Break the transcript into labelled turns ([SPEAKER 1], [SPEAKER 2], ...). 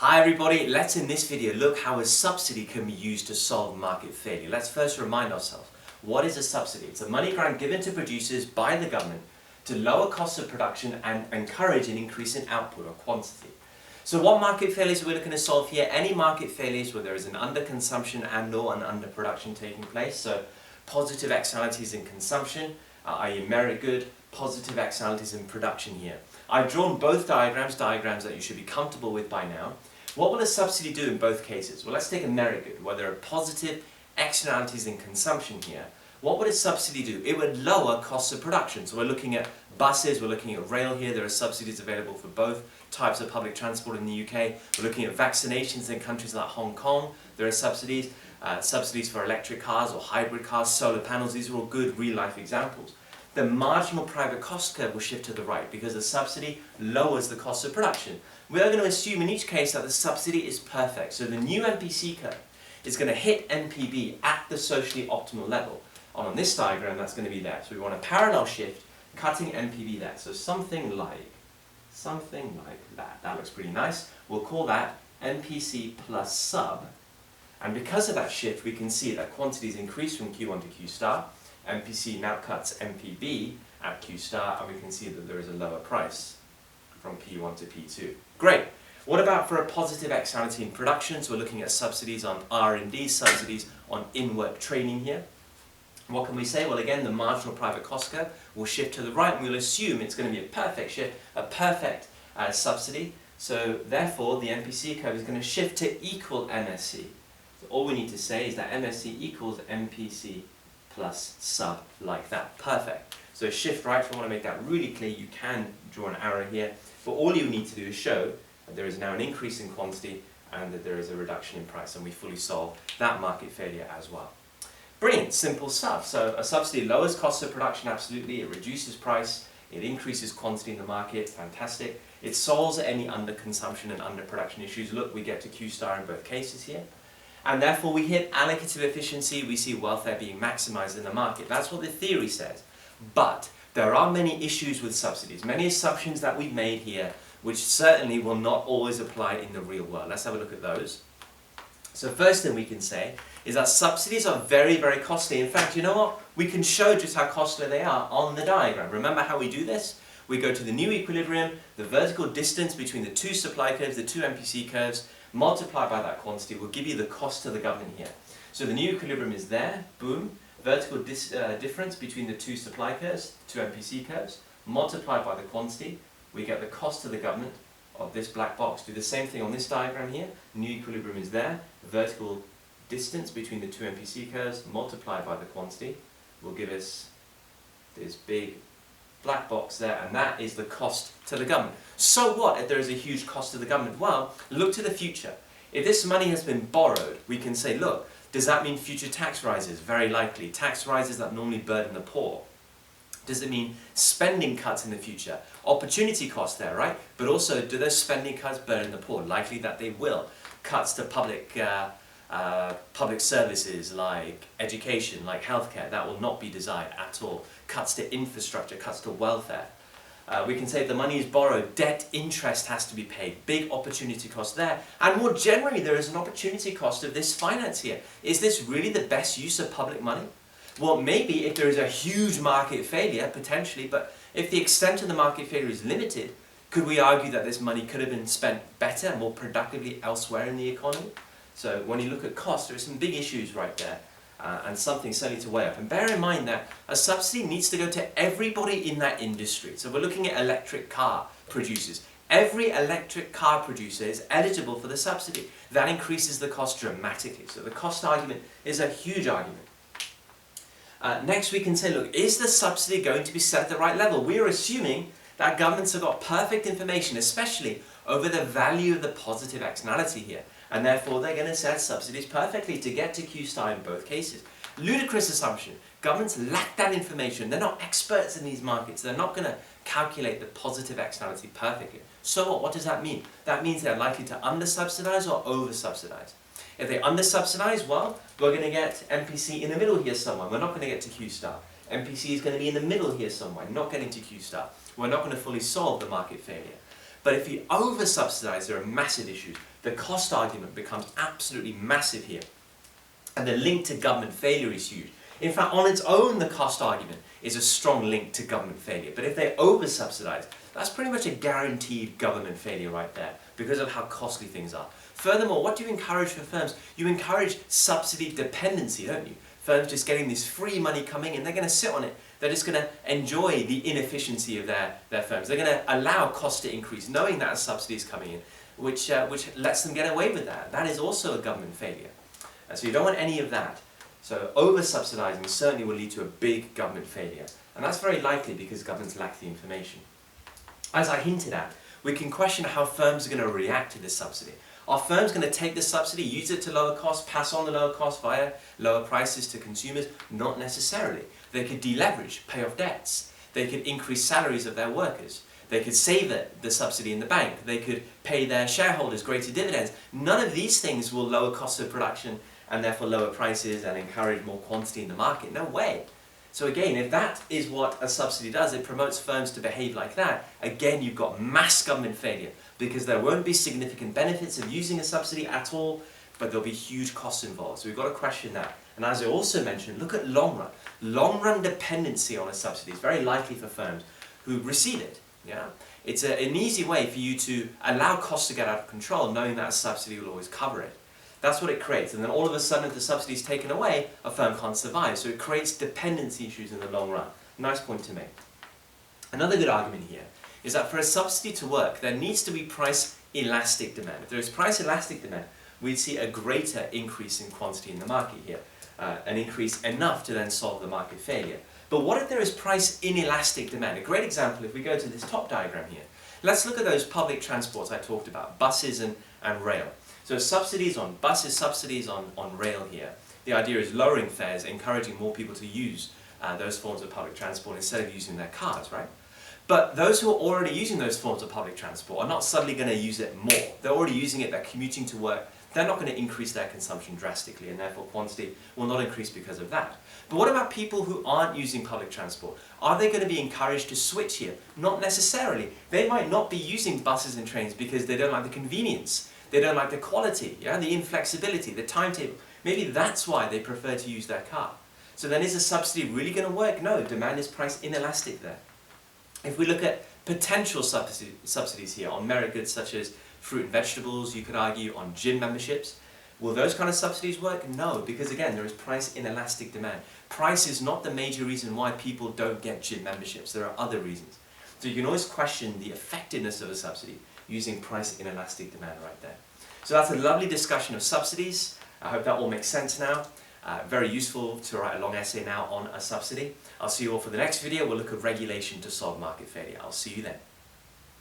[SPEAKER 1] Hi everybody, let's in this video look how a subsidy can be used to solve market failure. Let's first remind ourselves, what is a subsidy? It's a money grant given to producers by the government to lower costs of production and encourage an increase in output or quantity. So what market failures are we looking to solve here? Any market failures where there is an underconsumption and or an underproduction taking place. So positive externalities in consumption, i.e. merit good, positive externalities in production here. I've drawn both diagrams that you should be comfortable with by now. What will a subsidy do in both cases? Well, let's take a merit good, where there are positive externalities in consumption here. What would a subsidy do? It would lower costs of production. So we're looking at buses, we're looking at rail here, there are subsidies available for both types of public transport in the UK. We're looking at vaccinations in countries like Hong Kong, there are subsidies. Subsidies for electric cars or hybrid cars, solar panels, these are all good real-life examples. The marginal private cost curve will shift to the right because the subsidy lowers the cost of production. We are going to assume in each case that the subsidy is perfect. So the new MPC curve is going to hit NPV at the socially optimal level. On this diagram, that's going to be there. So we want a parallel shift, cutting NPV there. So something like that. That looks pretty nice. We'll call that MPC plus sub. And because of that shift, we can see that quantities increase from Q1 to Q star. MPC now cuts MPB at Q star, and we can see that there is a lower price from P1 to P2. Great. What about for a positive externality in production? So we're looking at subsidies on R&D, subsidies on in-work training here. What can we say? Well, again, the marginal private cost curve will shift to the right, and we'll assume it's going to be a perfect shift, a perfect subsidy. So therefore, the MPC curve is going to shift to equal MSC. So all we need to say is that MSC equals MPC plus sub, like that. Perfect. So shift right, if I want to make that really clear, you can draw an arrow here. But all you need to do is show that there is now an increase in quantity and that there is a reduction in price, and we fully solve that market failure as well. Brilliant, simple stuff. So a subsidy lowers costs of production, absolutely. It reduces price. It increases quantity in the market, fantastic. It solves any underconsumption and underproduction issues. Look, we get to Q star in both cases here. And therefore we hit allocative efficiency, we see welfare being maximized in the market. That's what the theory says. But there are many issues with subsidies, many assumptions that we've made here, which certainly will not always apply in the real world. Let's have a look at those. So first thing we can say is that subsidies are very, very costly. In fact, you know what? We can show just how costly they are on the diagram. Remember how we do this? We go to the new equilibrium, the vertical distance between the two supply curves, the two MPC curves, multiplied by that quantity will give you the cost to the government here. So the new equilibrium is there, boom, vertical difference between the two supply curves, two MPC curves, multiplied by the quantity, we get the cost to the government of this black box. Do the same thing on this diagram here, new equilibrium is there, vertical distance between the two MPC curves, multiplied by the quantity, will give us this big black box there, and that is the cost to the government. So what if there is a huge cost to the government? Well, look to the future. If this money has been borrowed, we can say, look, does that mean future tax rises? Very likely. Tax rises that normally burden the poor. Does it mean spending cuts in the future? Opportunity costs there, right? But also, do those spending cuts burden the poor? Likely that they will. Cuts to public services like education, like healthcare, that will not be desired at all. Cuts to infrastructure, cuts to welfare. We can say if the money is borrowed, debt interest has to be paid. Big opportunity cost there. And more generally, there is an opportunity cost of this finance here. Is this really the best use of public money? Well, maybe if there is a huge market failure, potentially, but if the extent of the market failure is limited, could we argue that this money could have been spent better, more productively elsewhere in the economy? So when you look at cost, there are some big issues right there, and something certainly to weigh up. And bear in mind that a subsidy needs to go to everybody in that industry. So we're looking at electric car producers. Every electric car producer is eligible for the subsidy. That increases the cost dramatically. So the cost argument is a huge argument. Next we can say, look, is the subsidy going to be set at the right level? We are assuming that governments have got perfect information, especially over the value of the positive externality here. And therefore they're going to set subsidies perfectly to get to Q star in both cases. Ludicrous assumption. Governments lack that information. They're not experts in these markets. They're not going to calculate the positive externality perfectly. So what does that mean? That means they're likely to under-subsidize or over-subsidize. If they under-subsidize, well, we're going to get MPC in the middle here somewhere. We're not going to get to Q star. MPC is going to be in the middle here somewhere, not getting to Q star. We're not going to fully solve the market failure. But if you over-subsidize, there are massive issues. the cost argument becomes absolutely massive here. And the link to government failure is huge. In fact, on its own, the cost argument is a strong link to government failure. But if they over-subsidize, that's pretty much a guaranteed government failure right there because of how costly things are. Furthermore, what do you encourage for firms? You encourage subsidy dependency, don't you? Firms just getting this free money coming in, they're going to sit on it. They're just going to enjoy the inefficiency of their firms. They're going to allow costs to increase, knowing that a subsidy is coming in, which lets them get away with that. That is also a government failure. So you don't want any of that. So over-subsidizing certainly will lead to a big government failure. And that's very likely because governments lack the information. As I hinted at, we can question how firms are going to react to this subsidy. Are firms going to take this subsidy, use it to lower costs, pass on the lower costs via lower prices to consumers? Not necessarily. They could deleverage, pay off debts. They could increase salaries of their workers. They could save the subsidy in the bank. They could pay their shareholders greater dividends. None of these things will lower costs of production and therefore lower prices and encourage more quantity in the market. No way. So again, if that is what a subsidy does, it promotes firms to behave like that, again you've got mass government failure because there won't be significant benefits of using a subsidy at all, but there'll be huge costs involved. So we've got to question that. And as I also mentioned, look at long run. Long run dependency on a subsidy is very likely for firms who receive it. Yeah? It's an easy way for you to allow costs to get out of control, knowing that a subsidy will always cover it. That's what it creates, and then all of a sudden if the subsidy is taken away, a firm can't survive. So it creates dependency issues in the long run. Nice point to make. Another good argument here is that for a subsidy to work, there needs to be price elastic demand. If there is price elastic demand, we'd see a greater increase in quantity in the market here, an increase enough to then solve the market failure. But what if there is price inelastic demand? A great example, if we go to this top diagram here, let's look at those public transports I talked about, buses and rail. So subsidies on buses, subsidies on rail here. The idea is lowering fares, encouraging more people to use those forms of public transport instead of using their cars, right? But those who are already using those forms of public transport are not suddenly going to use it more. They're already using it, they're commuting to work. They're not going to increase their consumption drastically, and therefore quantity will not increase because of that. But what about people who aren't using public transport? Are they going to be encouraged to switch here? Not necessarily. They might not be using buses and trains because they don't like the convenience. They don't like the quality, yeah, the inflexibility, the timetable. Maybe that's why they prefer to use their car. So then is a subsidy really going to work? No, demand is price inelastic there. If we look at potential subsidies here on merit goods such as fruit and vegetables, you could argue on gym memberships, will those kind of subsidies work? No, because again, there is price inelastic demand. Price is not the major reason why people don't get gym memberships. There are other reasons. So you can always question the effectiveness of a subsidy using price inelastic demand right there. So that's a lovely discussion of subsidies. I hope that all makes sense now. Very useful to write a long essay now on a subsidy. I'll see you all for the next video. We'll look at regulation to solve market failure. I'll see you then.